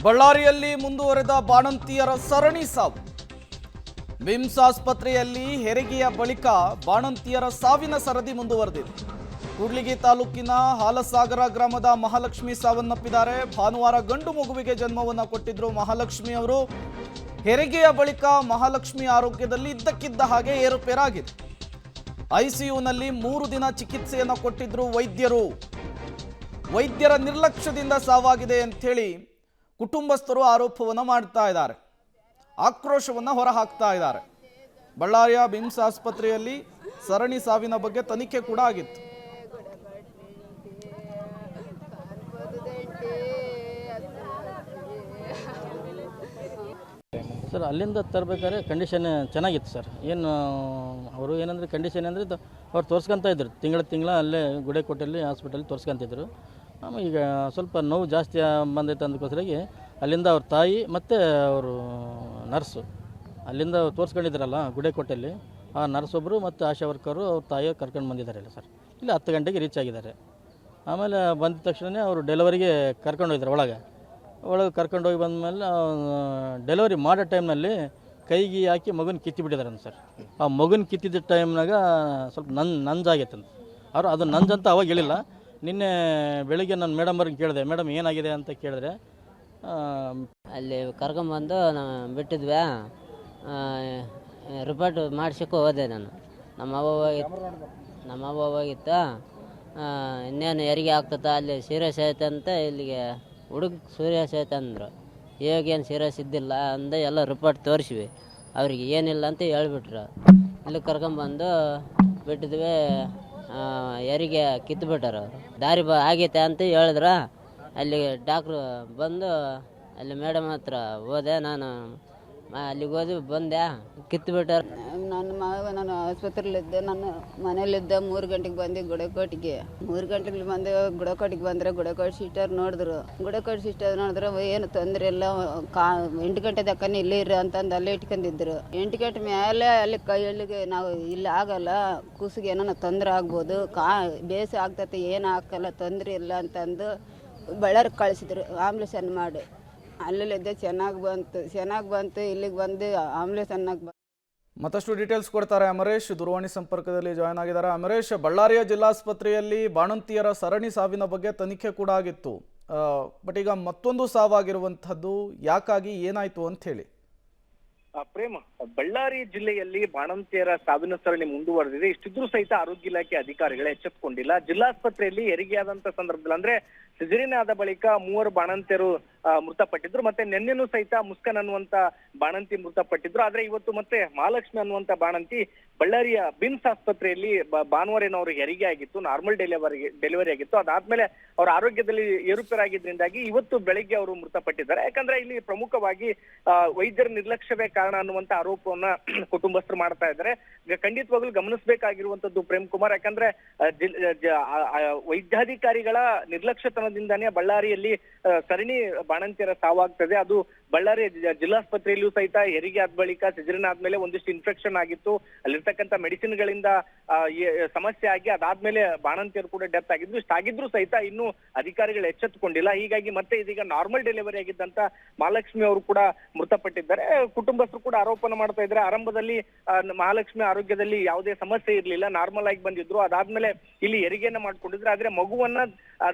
ಬಳ್ಳಾರಿಯಲ್ಲಿ ಮುಂದುವರೆದ ಬಾಣಂತಿಯರ ಸರಣಿ ಸಾವು. ಬಿಮ್ಸ್ ಆಸ್ಪತ್ರೆಯಲ್ಲಿ ಹೆರಿಗೆಯ ಬಳಿಕ ಬಾಣಂತಿಯರ ಸಾವಿನ ಸರದಿ ಮುಂದುವರೆದಿದೆ. ಕೂಡ್ಲಿಗಿ ತಾಲೂಕಿನ ಹಾಲಸಾಗರ ಗ್ರಾಮದ ಮಹಾಲಕ್ಷ್ಮಿ ಸಾವನ್ನಪ್ಪಿದ್ದಾರೆ. ಭಾನುವಾರ ಗಂಡು ಮಗುವಿಗೆ ಜನ್ಮವನ್ನು ಕೊಟ್ಟಿದ್ರು ಮಹಾಲಕ್ಷ್ಮಿ ಅವರು. ಹೆರಿಗೆಯ ಬಳಿಕ ಮಹಾಲಕ್ಷ್ಮಿ ಆರೋಗ್ಯದಲ್ಲಿ ಇದ್ದಕ್ಕಿದ್ದ ಹಾಗೆ ಏರುಪೇರಾಗಿದೆ. ಐಸಿಯುನಲ್ಲಿ 3 ದಿನ ಚಿಕಿತ್ಸೆಯನ್ನು ಕೊಟ್ಟಿದ್ರು ವೈದ್ಯರು. ವೈದ್ಯರ ನಿರ್ಲಕ್ಷ್ಯದಿಂದ ಸಾವಾಗಿದೆ ಅಂಥೇಳಿ ಕುಟುಂಬಸ್ಥರು ಆರೋಪವನ್ನು ಮಾಡ್ತಾ ಇದ್ದಾರೆ, ಆಕ್ರೋಶವನ್ನು ಹೊರಹಾಕ್ತಾ ಇದ್ದಾರೆ. ಬಳ್ಳಾರಿಯ ಬಿಮ್ಸ್ ಆಸ್ಪತ್ರೆಯಲ್ಲಿ ಸರಣಿ ಸಾವಿನ ಬಗ್ಗೆ ತನಿಖೆ ಕೂಡ ಆಗಿತ್ತು. ಸರ್ ಅಲ್ಲಿಂದ ತರಬೇಕಾದ್ರೆ ಕಂಡೀಷನ್ ಚೆನ್ನಾಗಿತ್ತು ಸರ್. ಏನು ಅವರು ಏನಂದರೆ ಕಂಡೀಷನ್ ಅಂದರೆ ಅವ್ರು ತೋರಿಸ್ಕೊತ ಇದ್ರು, ತಿಂಗಳ ಅಲ್ಲೇ ಗುಡೇಕೋಟೆಯಲ್ಲಿ ಹಾಸ್ಪಿಟಲ್ ತೋರಿಸ್ಕೊತಿದ್ರು. ಆಮೇಲೆ ಈಗ ಸ್ವಲ್ಪ ನೋವು ಜಾಸ್ತಿ ಬಂದೈತೆ ಅಂದಕ್ಕೋಸ್ಕರಾಗಿ ಅಲ್ಲಿಂದ ಅವ್ರ ತಾಯಿ ಮತ್ತು ಅವರು ನರ್ಸು ಅಲ್ಲಿಂದ ತೋರಿಸ್ಕೊಂಡಿದ್ರಲ್ಲ ಗುಡೇಕೋಟೆಯಲ್ಲಿ, ಆ ನರ್ಸ್ ಒಬ್ಬರು ಮತ್ತು ಆಶಾ ವರ್ಕರು ಅವ್ರ ತಾಯಿಯವ್ರು ಕರ್ಕೊಂಡು ಬಂದಿದ್ದಾರೆ ಸರ್. ಇಲ್ಲಿ 10 ಗಂಟೆಗೆ ರೀಚ್ ಆಗಿದ್ದಾರೆ. ಆಮೇಲೆ ಬಂದ ತಕ್ಷಣ ಅವರು ಡೆಲಿವರಿಗೆ ಕರ್ಕೊಂಡು ಹೋಗಿದ್ದಾರೆ. ಒಳಗೆ ಕರ್ಕೊಂಡೋಗಿ ಬಂದಮೇಲೆ ಡೆಲಿವರಿ ಮಾಡೋ ಟೈಮ್ನಲ್ಲಿ ಕೈಗೆ ಹಾಕಿ ಮಗುನ ಕಿತ್ತಿಬಿಟ್ಟಿದ್ದಾರೆ ಸರ್. ಆ ಮಗುನ ಕಿತ್ತಿದ್ದ ಟೈಮ್ನಾಗ ಸ್ವಲ್ಪ ನಂಜಾಗೈತೆ ಅಂತ ಅವರು ಅದು ನಂಜಂತ ಅವಾಗ ಹೇಳಿಲ್ಲ. ನಿನ್ನೆ ಬೆಳಿಗ್ಗೆ ನಾನು ಮೇಡಮ್ ಅವ್ರಿಗೆ ಕೇಳಿದೆ, ಮೇಡಮ್ ಏನಾಗಿದೆ ಅಂತ ಕೇಳಿದ್ರೆ ಅಲ್ಲಿ ಕರ್ಕೊಂಬಂದು ಬಿಟ್ಟಿದ್ವಿ. ರಿಪೋರ್ಟ್ ಮಾಡಿಸೋಕ್ಕೂ ಹೋದೆ ನಾನು. ನಮ್ಮ ಅವ್ವ ಹೋಗಿತ್ತು. ಇನ್ನೇನು ಹೆರಿಗೆ ಆಗ್ತದ ಅಲ್ಲಿ ಸೀರಿಯಸ್ ಐತೆ ಅಂತ ಇಲ್ಲಿಗೆ ಹುಡುಗ ಸೀರಿಯಸ್ ಐತೆ ಅಂದರು. ಇವಾಗೇನು ಸೀರಿಯಸ್ ಇದ್ದಿಲ್ಲ ಅಂದ ಎಲ್ಲ ರಿಪೋರ್ಟ್ ತೋರಿಸಿವಿ. ಅವ್ರಿಗೆ ಏನಿಲ್ಲ ಅಂತ ಹೇಳ್ಬಿಟ್ರು. ಇಲ್ಲಿ ಕರ್ಕೊಂಬಂದು ಬಿಟ್ಟಿದ್ವಿ. ಹೆರಿಗೆ ಕಿತ್ತುಬಿಟ್ಟಾರ ಅವರು. ದಾರಿ ಆಗೈತೆ ಅಂತ ಹೇಳಿದ್ರು. ಅಲ್ಲಿ ಡಾಕ್ಟ್ರು ಬಂದು ಅಲ್ಲಿ ಮೇಡಮ್ ಹತ್ರ ಹೋದೆ. ನಾನು ಅಲ್ಲಿಗೆ ಹೋಗಿ ಬಂದೆ, ಕಿತ್ತುಬಿಟ್ಟಾರ. ನಾನು ಆಸ್ಪತ್ರೆಯಲ್ಲಿದ್ದೆ. ನಾನು ಮನೇಲಿದ್ದೆ. 3 ಗಂಟೆಗೆ ಬಂದೆ ಗುಡಕೋಟಿಗೆ. 3 ಗಂಟೆಗೆ ಬಂದೆ ಗುಡಕೋಟಿಗೆ ಬಂದರೆ ಗುಡಕೋಟಿ ಸಿಸ್ಟರ್ ನೋಡಿದ್ರು. ಗುಡಕೋಟಿ ಸಿಸ್ಟರ್ ನೋಡಿದ್ರೆ ಏನು ತೊಂದರೆ ಇಲ್ಲ, 8 ಗಂಟೆ ತಕ್ಕನೇ ಇಲ್ಲೇ ಇರ್ರಿ ಅಂತಂದು ಅಲ್ಲೇ ಇಟ್ಕೊಂಡಿದ್ರು. 8 ಗಂಟೆ ಮೇಲೆ ಅಲ್ಲಿ ಕೈಯಲ್ಲಿಗೆ ನಾವು ಇಲ್ಲಿ ಆಗಲ್ಲ, ಕೂಸಿಗೆ ಏನೋ ತೊಂದರೆ ಆಗ್ಬೋದು, ಬೇಸ ಆಗ್ತೈತೆ, ಏನು ಹಾಕಲ್ಲ, ತೊಂದರೆ ಇಲ್ಲ ಅಂತಂದು ಬಳ್ಳಾರಿಗೆ ಕಳಿಸಿದ್ರು ಆಂಬ್ಯುಲೆನ್ಸನ್ನು ಮಾಡಿ. ಅಲ್ಲಿದ್ದೆ ಚೆನ್ನಾಗಿ ಬಂತು. ಇಲ್ಲಿಗೆ ಬಂದು ಆಂಬ್ಯುಲೆನ್ಸ್ ಅನ್ನಕ್ಕೆ ಮತ್ತಷ್ಟು ಡೀಟೇಲ್ಸ್ ಕೊಡ್ತಾರೆ ಅಮರೇಶ್, ದೂರವಾಣಿ ಸಂಪರ್ಕದಲ್ಲಿ ಜಾಯ್ನ್ ಆಗಿದ್ದಾರೆ. ಅಮರೇಶ್, ಬಳ್ಳಾರಿಯ ಜಿಲ್ಲಾಸ್ಪತ್ರೆಯಲ್ಲಿ ಬಾಣಂತಿಯರ ಸರಣಿ ಸಾವಿನ ಬಗ್ಗೆ ತನಿಖೆ ಕೂಡ ಆಗಿತ್ತು. ಬಟ್ ಈಗ ಮತ್ತೊಂದು ಸಾವಾಗಿರುವಂಥದ್ದು ಯಾಕಾಗಿ, ಏನಾಯ್ತು ಅಂತ ಹೇಳಿ. ಪ್ರೇಮ, ಬಳ್ಳಾರಿ ಜಿಲ್ಲೆಯಲ್ಲಿ ಬಾಣಂತಿಯರ ಸಾವಿನ ಸರಣಿ ಮುಂದುವರೆದಿದೆ. ಇಷ್ಟಿದ್ರೂ ಸಹಿತ ಆರೋಗ್ಯ ಇಲಾಖೆ ಅಧಿಕಾರಿಗಳೇ ಎಚ್ಚೆತ್ತುಕೊಂಡಿಲ್ಲ. ಜಿಲ್ಲಾಸ್ಪತ್ರೆಯಲ್ಲಿ ಹೆರಿಗೆಯಾದಂತ ಸಂದರ್ಭದಲ್ಲಿ ಅಂದ್ರೆ ಸಿಜರಿನ್ ಆದ ಬಳಿಕ 3 ಬಾಣಂತಿಯರು ಮೃತಪಟ್ಟಿದ್ರು. ಮತ್ತೆ ನಿನ್ನೆನೂ ಸಹಿತ ಮುಸ್ಕನ್ ಅನ್ನುವಂತ ಬಾಣಂತಿ ಮೃತಪಟ್ಟಿದ್ರು. ಆದ್ರೆ ಇವತ್ತು ಮತ್ತೆ ಮಹಾಲಕ್ಷ್ಮಿ ಅನ್ನುವಂತ ಬಾಣಂತಿ ಬಳ್ಳಾರಿಯ ಬಿಮ್ಸ್ ಆಸ್ಪತ್ರೆಯಲ್ಲಿ ಭಾನುವಾರ ಅವ್ರಿಗೆ ಹೆರಿಗೆ ಆಗಿತ್ತು, ನಾರ್ಮಲ್ ಡೆಲಿವರಿ ಆಗಿತ್ತು. ಅದಾದ್ಮೇಲೆ ಅವರ ಆರೋಗ್ಯದಲ್ಲಿ ಏರುಪೇರಾಗಿದ್ರಿಂದಾಗಿ ಇವತ್ತು ಬೆಳಿಗ್ಗೆ ಅವರು ಮೃತಪಟ್ಟಿದ್ದಾರೆ. ಯಾಕಂದ್ರೆ ಇಲ್ಲಿ ಪ್ರಮುಖವಾಗಿ ವೈದ್ಯರ ನಿರ್ಲಕ್ಷ್ಯವೇ ಕಾರಣ ಅನ್ನುವಂತ ಆರೋಪವನ್ನ ಕುಟುಂಬಸ್ಥರು ಮಾಡ್ತಾ ಇದ್ದಾರೆ. ಖಂಡಿತವಾಗ್ಲೂ ಗಮನಿಸಬೇಕಾಗಿರುವಂತದ್ದು ಪ್ರೇಮ್ ಕುಮಾರ್, ಯಾಕಂದ್ರೆ ವೈದ್ಯಾಧಿಕಾರಿಗಳ ನಿರ್ಲಕ್ಷ್ಯತನದಿಂದಾನೇ ಬಳ್ಳಾರಿಯಲ್ಲಿ ಸರಣಿ ಬಾಣಂತಿಯರ ಸಾವಾಗ್ತದೆ. ಅದು ಬಳ್ಳಾರಿ ಜಿಲ್ಲಾಸ್ಪತ್ರೆಯಲ್ಲೂ ಸಹಿತ ಹೆರಿಗೆ ಆದ ಬಳಿಕ ಸಿಜರಿನ್ ಆದ್ಮೇಲೆ ಒಂದಿಷ್ಟು ಇನ್ಫೆಕ್ಷನ್ ಆಗಿತ್ತು. ಅಲ್ಲಿರ್ತಕ್ಕಂಥ ಮೆಡಿಸಿನ್ ಗಳಿಂದ ಸಮಸ್ಯೆ ಆಗಿ ಅದಾದ್ಮೇಲೆ ಬಾಣಂತಿಯರು ಕೂಡ ಡೆತ್ ಆಗಿದ್ರು. ಇಷ್ಟಾಗಿದ್ರು ಸಹಿತ ಇನ್ನೂ ಅಧಿಕಾರಿಗಳು ಎಚ್ಚೆತ್ತುಕೊಂಡಿಲ್ಲ. ಹೀಗಾಗಿ ಮತ್ತೆ ಇದೀಗ ನಾರ್ಮಲ್ ಡೆಲಿವರಿ ಆಗಿದ್ದಂತ ಮಹಾಲಕ್ಷ್ಮಿ ಅವರು ಕೂಡ ಮೃತಪಟ್ಟಿದ್ದಾರೆ. ಕುಟುಂಬಸ್ಥರು ಕೂಡ ಆರೋಪನ ಮಾಡ್ತಾ ಇದ್ದಾರೆ. ಆರಂಭದಲ್ಲಿ ಮಹಾಲಕ್ಷ್ಮಿ ಆರೋಗ್ಯದಲ್ಲಿ ಯಾವುದೇ ಸಮಸ್ಯೆ ಇರಲಿಲ್ಲ, ನಾರ್ಮಲ್ ಆಗಿ ಬಂದಿದ್ರು. ಅದಾದ್ಮೇಲೆ ಇಲ್ಲಿ ಹೆರಿಗೆಯನ್ನ ಮಾಡ್ಕೊಂಡಿದ್ರು. ಆದ್ರೆ ಮಗುವನ್ನ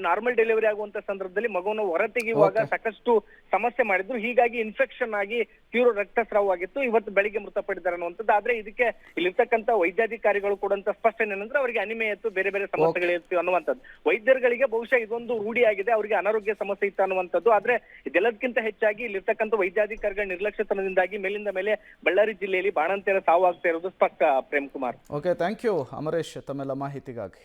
ನಾರ್ಮಲ್ ಡೆಲಿವರಿ ಆಗುವಂತ ಸಂದರ್ಭದಲ್ಲಿ ಮಗುವನ್ನು ಹೊರತೆಗೆಯುವಾಗ ಸಾಕಷ್ಟು ಸಮಸ್ಯೆ ಮಾಡಿದ್ರು. ಹೀಗಾಗಿ ಇನ್ಫೆಕ್ಷನ್ ಆಗಿ ತೀವ್ರ ರಕ್ತಸ್ರಾವವಾಗಿತ್ತು. ಇವತ್ತು ಬೆಳಿಗ್ಗೆ ಮೃತಪಟ್ಟಿದ್ದಾರೆ ಅನ್ನುವಂಥದ್ದು. ಆದ್ರೆ ಇದಕ್ಕೆ ಇಲ್ಲಿರ್ತಕ್ಕಂಥ ವೈದ್ಯಾಧಿಕಾರಿಗಳು ಕೊಡುವಂತ ಸ್ಪಷ್ಟನೆ ಏನಂದ್ರೆ ಅವರಿಗೆ ಅನಿಮೆ ಇತ್ತು, ಬೇರೆ ಬೇರೆ ಸಮಸ್ಯೆಗಳಿತ್ತು ಅನ್ನುವಂಥದ್ದು. ವೈದ್ಯರುಗಳಿಗೆ ಬಹುಶಃ ಇದೊಂದು ರೂಢಿಯಾಗಿದೆ, ಅವರಿಗೆ ಅನಾರೋಗ್ಯ ಸಮಸ್ಯೆ ಇತ್ತು ಅನ್ನುವಂಥದ್ದು. ಆದ್ರೆ ಇದೆಲ್ಲದಕ್ಕಿಂತ ಹೆಚ್ಚಾಗಿ ಇಲ್ಲಿರ್ತಕ್ಕಂಥ ವೈದ್ಯಾಧಿಕಾರಿಗಳ ನಿರ್ಲಕ್ಷ್ಯತನದಿಂದಾಗಿ ಮೇಲಿಂದ ಮೇಲೆ ಬಳ್ಳಾರಿ ಜಿಲ್ಲೆಯಲ್ಲಿ ಬಾಣಂತಿಯರ ಸಾವು ಆಗ್ತಾ ಇರೋದು ಸ್ಪಷ್ಟ. Prem Kumar. Okay, thank you Amaresh ತಮ್ಮೆಲ್ಲ ಮಾಹಿತಿಗಾಗಿ.